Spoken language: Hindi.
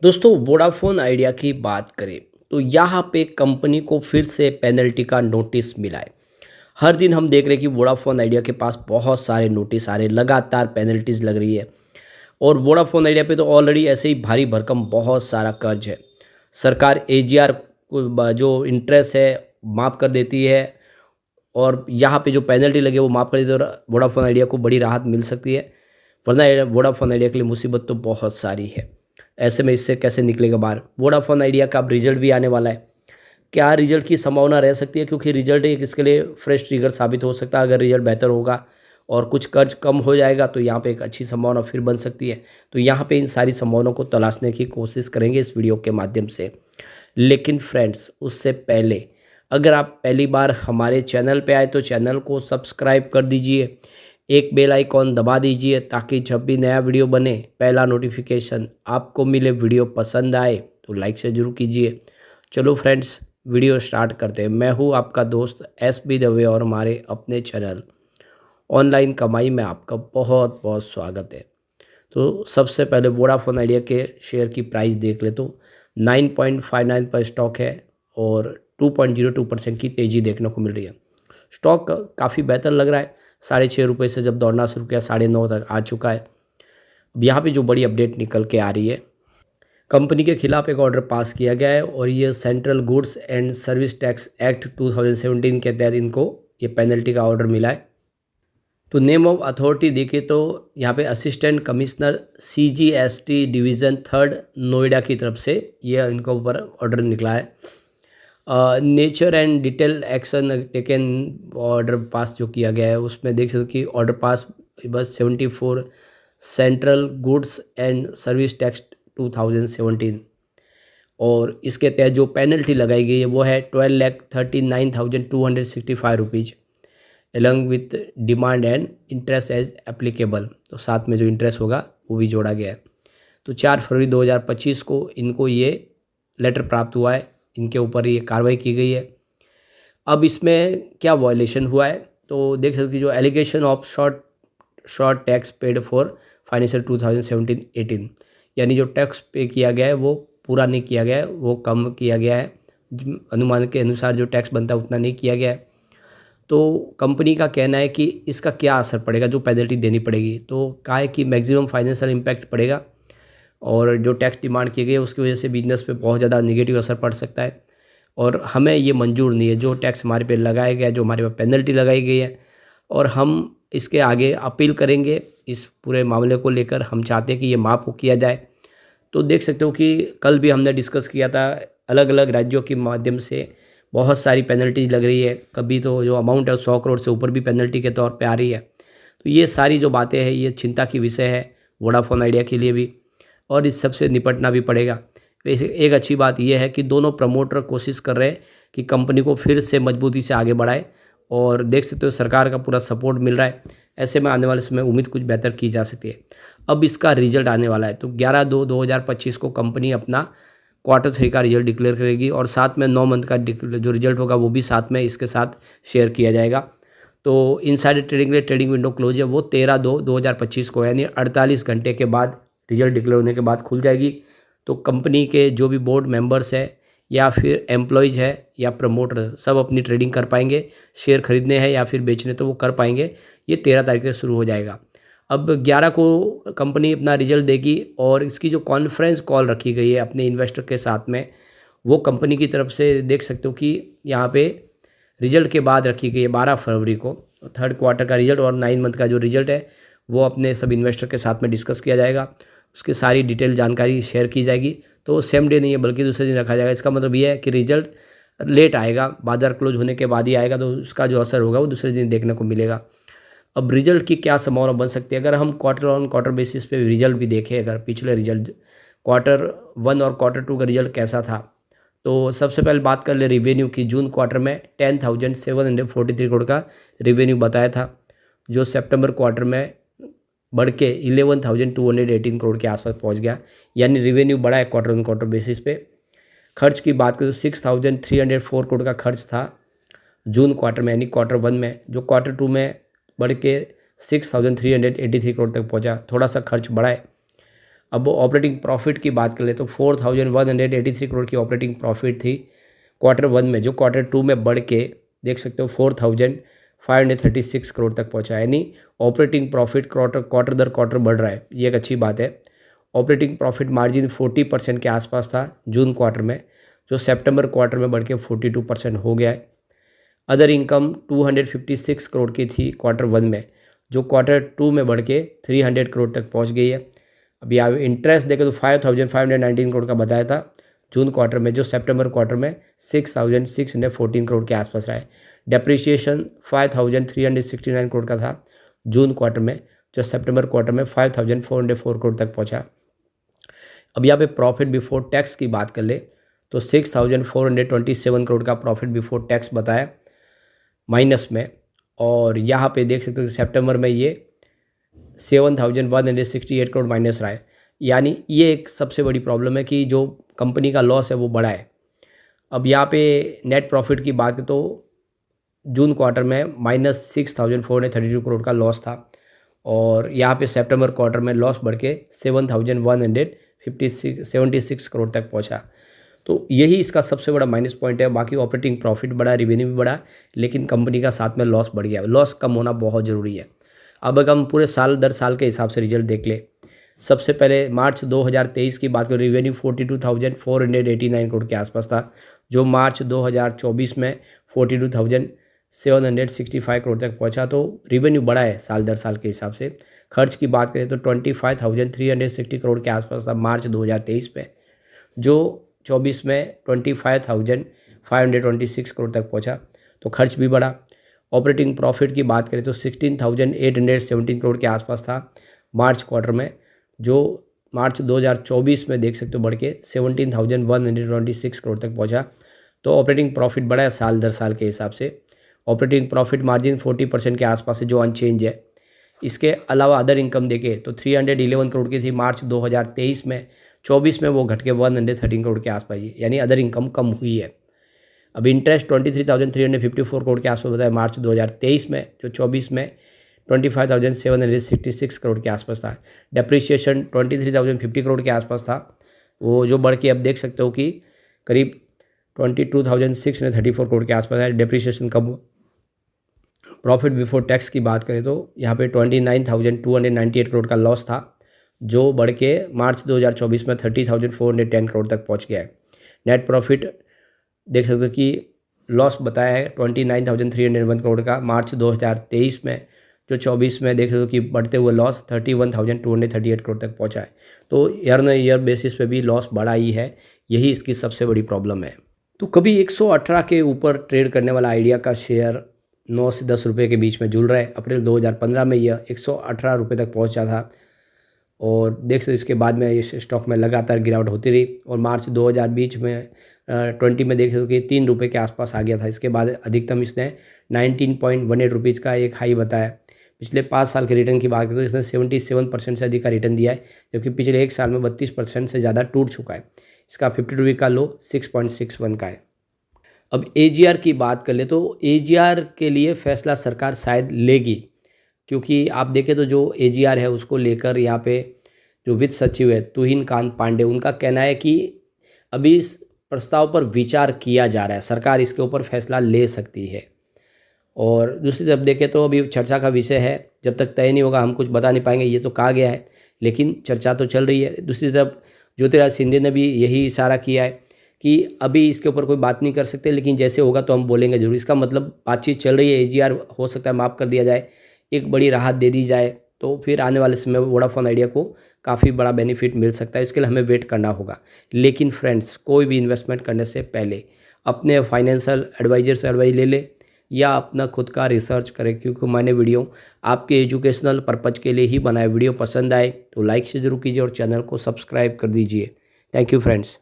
दोस्तों वोडाफोन आइडिया की बात करें तो यहाँ पे कंपनी को फिर से पेनल्टी का नोटिस मिला है। हर दिन हम देख रहे हैं कि वोडाफोन आइडिया के पास बहुत सारे नोटिस आ रहे हैं, लगातार पेनल्टीज लग रही है। और वोडाफोन आइडिया पे तो ऑलरेडी ऐसे ही भारी भरकम बहुत सारा कर्ज है। सरकार एजीआर को जो इंटरेस्ट है माफ़ कर देती है, और यहाँ पे जो पेनल्टी लगे वो माफ़ कर देती है, और वोडाफोन आइडिया को बड़ी राहत मिल सकती है। वरना वोडाफोन आइडिया के लिए मुसीबत तो बहुत सारी है। ऐसे में इससे कैसे निकलेगा बाहर? वोडाफोन आइडिया का अब रिजल्ट भी आने वाला है। क्या रिजल्ट की संभावना रह सकती है? क्योंकि रिजल्ट एक इसके लिए फ्रेश ट्रिगर साबित हो सकता है। अगर रिजल्ट बेहतर होगा और कुछ कर्ज कम हो जाएगा तो यहाँ पे एक अच्छी संभावना फिर बन सकती है। तो यहाँ पे इन सारी संभावनाओं को तलाशने की कोशिश करेंगे इस वीडियो के माध्यम से। लेकिन फ्रेंड्स, उससे पहले अगर आप पहली बार हमारे चैनल पे आए तो चैनल को सब्सक्राइब कर दीजिए, एक बेल आइकॉन दबा दीजिए ताकि जब भी नया वीडियो बने पहला नोटिफिकेशन आपको मिले। वीडियो पसंद आए तो लाइक से जरूर कीजिए। चलो फ्रेंड्स, वीडियो स्टार्ट करते हैं। मैं हूँ आपका दोस्त एस बी दवे और हमारे अपने चैनल ऑनलाइन कमाई में आपका बहुत बहुत स्वागत है। तो सबसे पहले वोडाफोन आइडिया के शेयर की प्राइस देख ले तो 9.59 पर स्टॉक है और 2.02% की तेज़ी देखने को मिल रही है। स्टॉक काफ़ी बेहतर लग रहा है। ₹6.5 से जब दौड़ना शुरू किया 9.5 तक आ चुका है। अब यहाँ पे जो बड़ी अपडेट निकल के आ रही है, कंपनी के खिलाफ एक ऑर्डर पास किया गया है और ये central goods and service tax act 2017 के तहत इनको ये पेनल्टी का ऑर्डर मिला है। तो नेम ऑफ अथॉरिटी देखें तो यहाँ पे assistant commissioner CGST division 3 Noida की तरफ से ये इनके ऊपर ऑर्डर निकला है। Nature and detail action taken order pass जो किया गया है उसमें देख सकते हो कि ऑर्डर पास बस 74 central goods and service tax 2017, और इसके तहत जो पेनल्टी लगाई गई है वो है 12,39,265 rupees along with demand and interest as applicable. तो साथ में जो इंटरेस्ट होगा वो भी जोड़ा गया है। तो 4 फरवरी 2025 को इनको ये लेटर प्राप्त हुआ है, इनके ऊपर ये कार्रवाई की गई है। अब इसमें क्या वायलेशन हुआ है तो देख सकते हो कि जो allegation of short short tax paid for financial 2017-18, यानी जो टैक्स पे किया गया है वो पूरा नहीं किया गया है, वो कम किया गया है। अनुमान के अनुसार जो टैक्स बनता है उतना नहीं किया गया है। तो कंपनी का कहना है कि इसका क्या असर पड़ेगा, जो पेनल्टी देनी पड़ेगी। तो कहा है कि मैक्सिमम फाइनेंशियल इम्पैक्ट पड़ेगा, और जो टैक्स डिमांड की गई है उसकी वजह से बिजनेस पे बहुत ज़्यादा नेगेटिव असर पड़ सकता है, और हमें ये मंजूर नहीं है जो टैक्स हमारे पे लगाया गया है, जो हमारे पे पेनल्टी लगाई गई है। और हम इसके आगे अपील करेंगे इस पूरे मामले को लेकर। हम चाहते हैं कि ये माफ़ किया जाए। तो देख सकते हो कि कल भी हमने डिस्कस किया था, अलग अलग राज्यों के माध्यम से बहुत सारी पेनल्टी लग रही है। कभी तो जो अमाउंट है 100 करोड़ से ऊपर भी पेनल्टी के तौर पे आ रही है। तो ये सारी जो बातें हैं ये चिंता की विषय है वोडाफोन आइडिया के लिए भी, और इस सब से निपटना भी पड़ेगा। वैसे एक अच्छी बात यह है कि दोनों प्रमोटर कोशिश कर रहे हैं कि कंपनी को फिर से मजबूती से आगे बढ़ाए, और देख सकते हो सरकार का पूरा सपोर्ट मिल रहा है। ऐसे में आने वाले समय उम्मीद कुछ बेहतर की जा सकती है। अब इसका रिजल्ट आने वाला है, तो 11/2/2025 को कंपनी अपना Q3 का रिजल्ट डिक्लेयर करेगी, और साथ में 9 मंथ का जो रिजल्ट होगा वो भी साथ में इसके साथ शेयर किया जाएगा। तो इनसाइडर ट्रेडिंग के लिए ट्रेडिंग विंडो क्लोज है वो 13/2/2025 को, यानी 48 घंटे के बाद रिजल्ट डिक्लेयर होने के बाद खुल जाएगी। तो कंपनी के जो भी बोर्ड मेंबर्स है या फिर एम्प्लॉयज़ है या प्रमोटर, सब अपनी ट्रेडिंग कर पाएंगे। शेयर खरीदने हैं या फिर बेचने तो वो कर पाएंगे। ये 13 तारीख से शुरू हो जाएगा। अब 11 को कंपनी अपना रिजल्ट देगी, और इसकी जो कॉन्फ्रेंस कॉल रखी गई है अपने इन्वेस्टर के साथ में, वो कंपनी की तरफ से देख सकते हो कि यहाँ पे रिजल्ट के बाद रखी गई है 12 फरवरी को। थर्ड क्वार्टर का रिजल्ट और 9 मंथ का जो रिजल्ट है वो अपने सब इन्वेस्टर के साथ में डिस्कस किया जाएगा। उसकी सारी डिटेल जानकारी शेयर की जाएगी। तो सेम डे नहीं है बल्कि दूसरे दिन रखा जाएगा। इसका मतलब ये है कि रिजल्ट लेट आएगा, बाजार क्लोज होने के बाद ही आएगा, तो उसका जो असर होगा वो दूसरे दिन देखने को मिलेगा। अब रिजल्ट की क्या संभावना बन सकती है? अगर हम क्वार्टर ऑन क्वार्टर बेसिस पे रिजल्ट भी देखें, अगर पिछले रिजल्ट Q1 और Q2 का रिजल्ट कैसा था, तो सबसे पहले बात कर ले रेवेन्यू की। जून क्वार्टर में 10,743 करोड़ का रेवेन्यू बताया था, जो सितंबर क्वार्टर में बढ़ के 11,218 करोड़ के आसपास पहुंच गया, यानी रेवेन्यू बढ़ा है क्वार्टर ऑन क्वार्टर बेसिस पे। खर्च की बात करें तो 6,304 करोड़ का खर्च था जून क्वार्टर में, यानी Q1 में, जो Q2 में बढ़ के 6,383 करोड़ तक पहुंचा। थोड़ा सा खर्च बढ़ा है। अब ऑपरेटिंग प्रॉफिट की बात कर ले तो 4183 करोड़ की ऑपरेटिंग प्रॉफिट थी क्वार्टर 1 में, जो क्वार्टर 2 में बढ़ के देख सकते हो 4536 करोड़ तक पहुंचा। यानी ऑपरेटिंग प्रॉफिट क्वार्टर दर क्वार्टर बढ़ रहा है, ये एक अच्छी बात है। ऑपरेटिंग प्रॉफिट मार्जिन 40% के आसपास था जून क्वार्टर में, जो सितंबर क्वार्टर में बढ़ के 42% हो गया है। अदर इनकम 256 करोड़ की थी क्वार्टर 1 में, जो क्वार्टर 2 में बढ़ के 300 करोड़ तक पहुंच गई है। अभी आप इंटरेस्ट देखें तो 5519 करोड़ का बताया था जून क्वार्टर में, जो सितंबर क्वार्टर में 6614 करोड़ के आसपास रहा है। डेप्रिसिएशन 5369 करोड़ का था जून क्वार्टर में, जो सितंबर क्वार्टर में 5404 करोड़ तक पहुंचा। अब यहाँ पे प्रॉफिट बिफोर टैक्स की बात कर ले तो 6427 करोड़ का प्रॉफिट बिफोर टैक्स बताया माइनस में, और यहाँ पे देख सकते हो सितंबर में ये 7168 करोड़ माइनस रहा है। यानी ये एक सबसे बड़ी प्रॉब्लम है कि जो कंपनी का लॉस है वो बड़ा है। अब यहाँ पे नेट प्रॉफिट की बात करें तो जून क्वार्टर में -6432 करोड़ का लॉस था, और यहाँ पे सितंबर क्वार्टर में लॉस बढ़ के 7176 करोड़ तक पहुँचा। तो यही इसका सबसे बड़ा माइनस पॉइंट है। बाकी ऑपरेटिंग प्रॉफिट बढ़ा, रेवेन्यू भी बढ़ा, लेकिन कंपनी का साथ में लॉस बढ़ गया। लॉस कम होना बहुत ज़रूरी है। अब अगर हम पूरे साल दर साल के हिसाब से रिजल्ट देख ले, सबसे पहले मार्च 2023 की बात करें, रेवेन्यू 42,489 करोड़ के आसपास था, जो मार्च 2024 में 42,765 करोड़ तक पहुंचा। तो रेवेन्यू बढ़ा है साल दर साल के हिसाब से। खर्च की बात करें तो 25,360 करोड़ के आसपास था मार्च 2023 में, जो 24 में 25,526 करोड़ तक पहुंचा। तो खर्च भी बढ़ा। ऑपरेटिंग प्रॉफिट की बात करें तो 16,817 करोड़ के आसपास था मार्च क्वार्टर में, जो मार्च 2024 में देख सकते हो बढ़ के 17,126 करोड़ तक पहुंचा। तो ऑपरेटिंग प्रॉफिट बढ़ा है साल दर साल के हिसाब से। ऑपरेटिंग प्रॉफिट मार्जिन 40% के आसपास है, जो अनचेंज है। इसके अलावा अदर इनकम देखे तो 311 करोड़ की थी मार्च 2023 में, 24 में वो घट के 113 करोड़ के आसपास है, यानी अदर इनकम कम हुई है। अब इंटरेस्ट 23,354 करोड़ के आसपास बताया मार्च 2023 में, जो 24 में 25,766 करोड़ के आसपास था। डेप्रिसिएशन 23,050 करोड़ के आसपास था, वो जो बढ़ के अब देख सकते हो कि करीब 22,634 करोड़ के आसपास है। डेप्रिसिएशन कम। प्रॉफिट बिफोर टैक्स की बात करें तो यहाँ पे 29,298 करोड़ का लॉस था, जो बढ़ के मार्च 2024 में 30,410 करोड़ तक पहुँच गया है। नेट प्रॉफिट देख सकते हो कि लॉस बताया है 29,301 करोड़ का मार्च 2023 में, जो 24 में देख सकते हो कि बढ़ते हुए लॉस 31,238 करोड़ तक पहुंचा है। तो ईयर बेसिस पे भी लॉस बढ़ा ही है, यही इसकी सबसे बड़ी प्रॉब्लम है। तो कभी 118 के ऊपर ट्रेड करने वाला आइडिया का शेयर 9 से 10 रुपये के बीच में झूल रहा है। अप्रैल 2015 में यह 118 रुपये तक पहुंचा था, और देख सकते इसके बाद में इस स्टॉक में लगातार गिरावट होती रही, और मार्च 2020 में 20 में देख सकते कि 3 रुपये के आसपास आ गया था। इसके बाद अधिकतम इसने 19.18 रुपीज़ का एक हाई बताया। पिछले 5 साल के रिटर्न की बात करें तो इसने 77% से अधिक का रिटर्न दिया है, जबकि पिछले 1 साल में 32% से ज़्यादा टूट चुका है। इसका 52 वीक का लो 6.61 का है। अब AGR की बात कर ले तो AGR के लिए फैसला सरकार शायद लेगी, क्योंकि आप देखें तो जो AGR है उसको लेकर यहाँ पे जो वित्त सचिव है तुहिन कांत पांडे, उनका कहना है कि अभी इस प्रस्ताव पर विचार किया जा रहा है, सरकार इसके ऊपर फैसला ले सकती है। और दूसरी तरफ देखें तो अभी चर्चा का विषय है, जब तक तय नहीं होगा हम कुछ बता नहीं पाएंगे, ये तो कहा गया है, लेकिन चर्चा तो चल रही है। दूसरी तरफ ज्योतिरादित्य सिंधिया ने भी यही इशारा किया है कि अभी इसके ऊपर कोई बात नहीं कर सकते, लेकिन जैसे होगा तो हम बोलेंगे जरूर। इसका मतलब बातचीत चल रही है। AGR हो सकता है माफ़ कर दिया जाए, एक बड़ी राहत दे दी जाए, तो फिर आने वाले समय में वोडाफोन आइडिया को काफ़ी बड़ा बेनिफिट मिल सकता है। इसके लिए हमें वेट करना होगा। लेकिन फ्रेंड्स, कोई भी इन्वेस्टमेंट करने से पहले अपने फाइनेंशियल एडवाइजर से एडवाइस ले ले, या अपना खुद का रिसर्च करें, क्योंकि मैंने वीडियो आपके एजुकेशनल पर्पज़ के लिए ही बनाया। वीडियो पसंद आए तो लाइक से जरूर कीजिए और चैनल को सब्सक्राइब कर दीजिए। Thank you friends.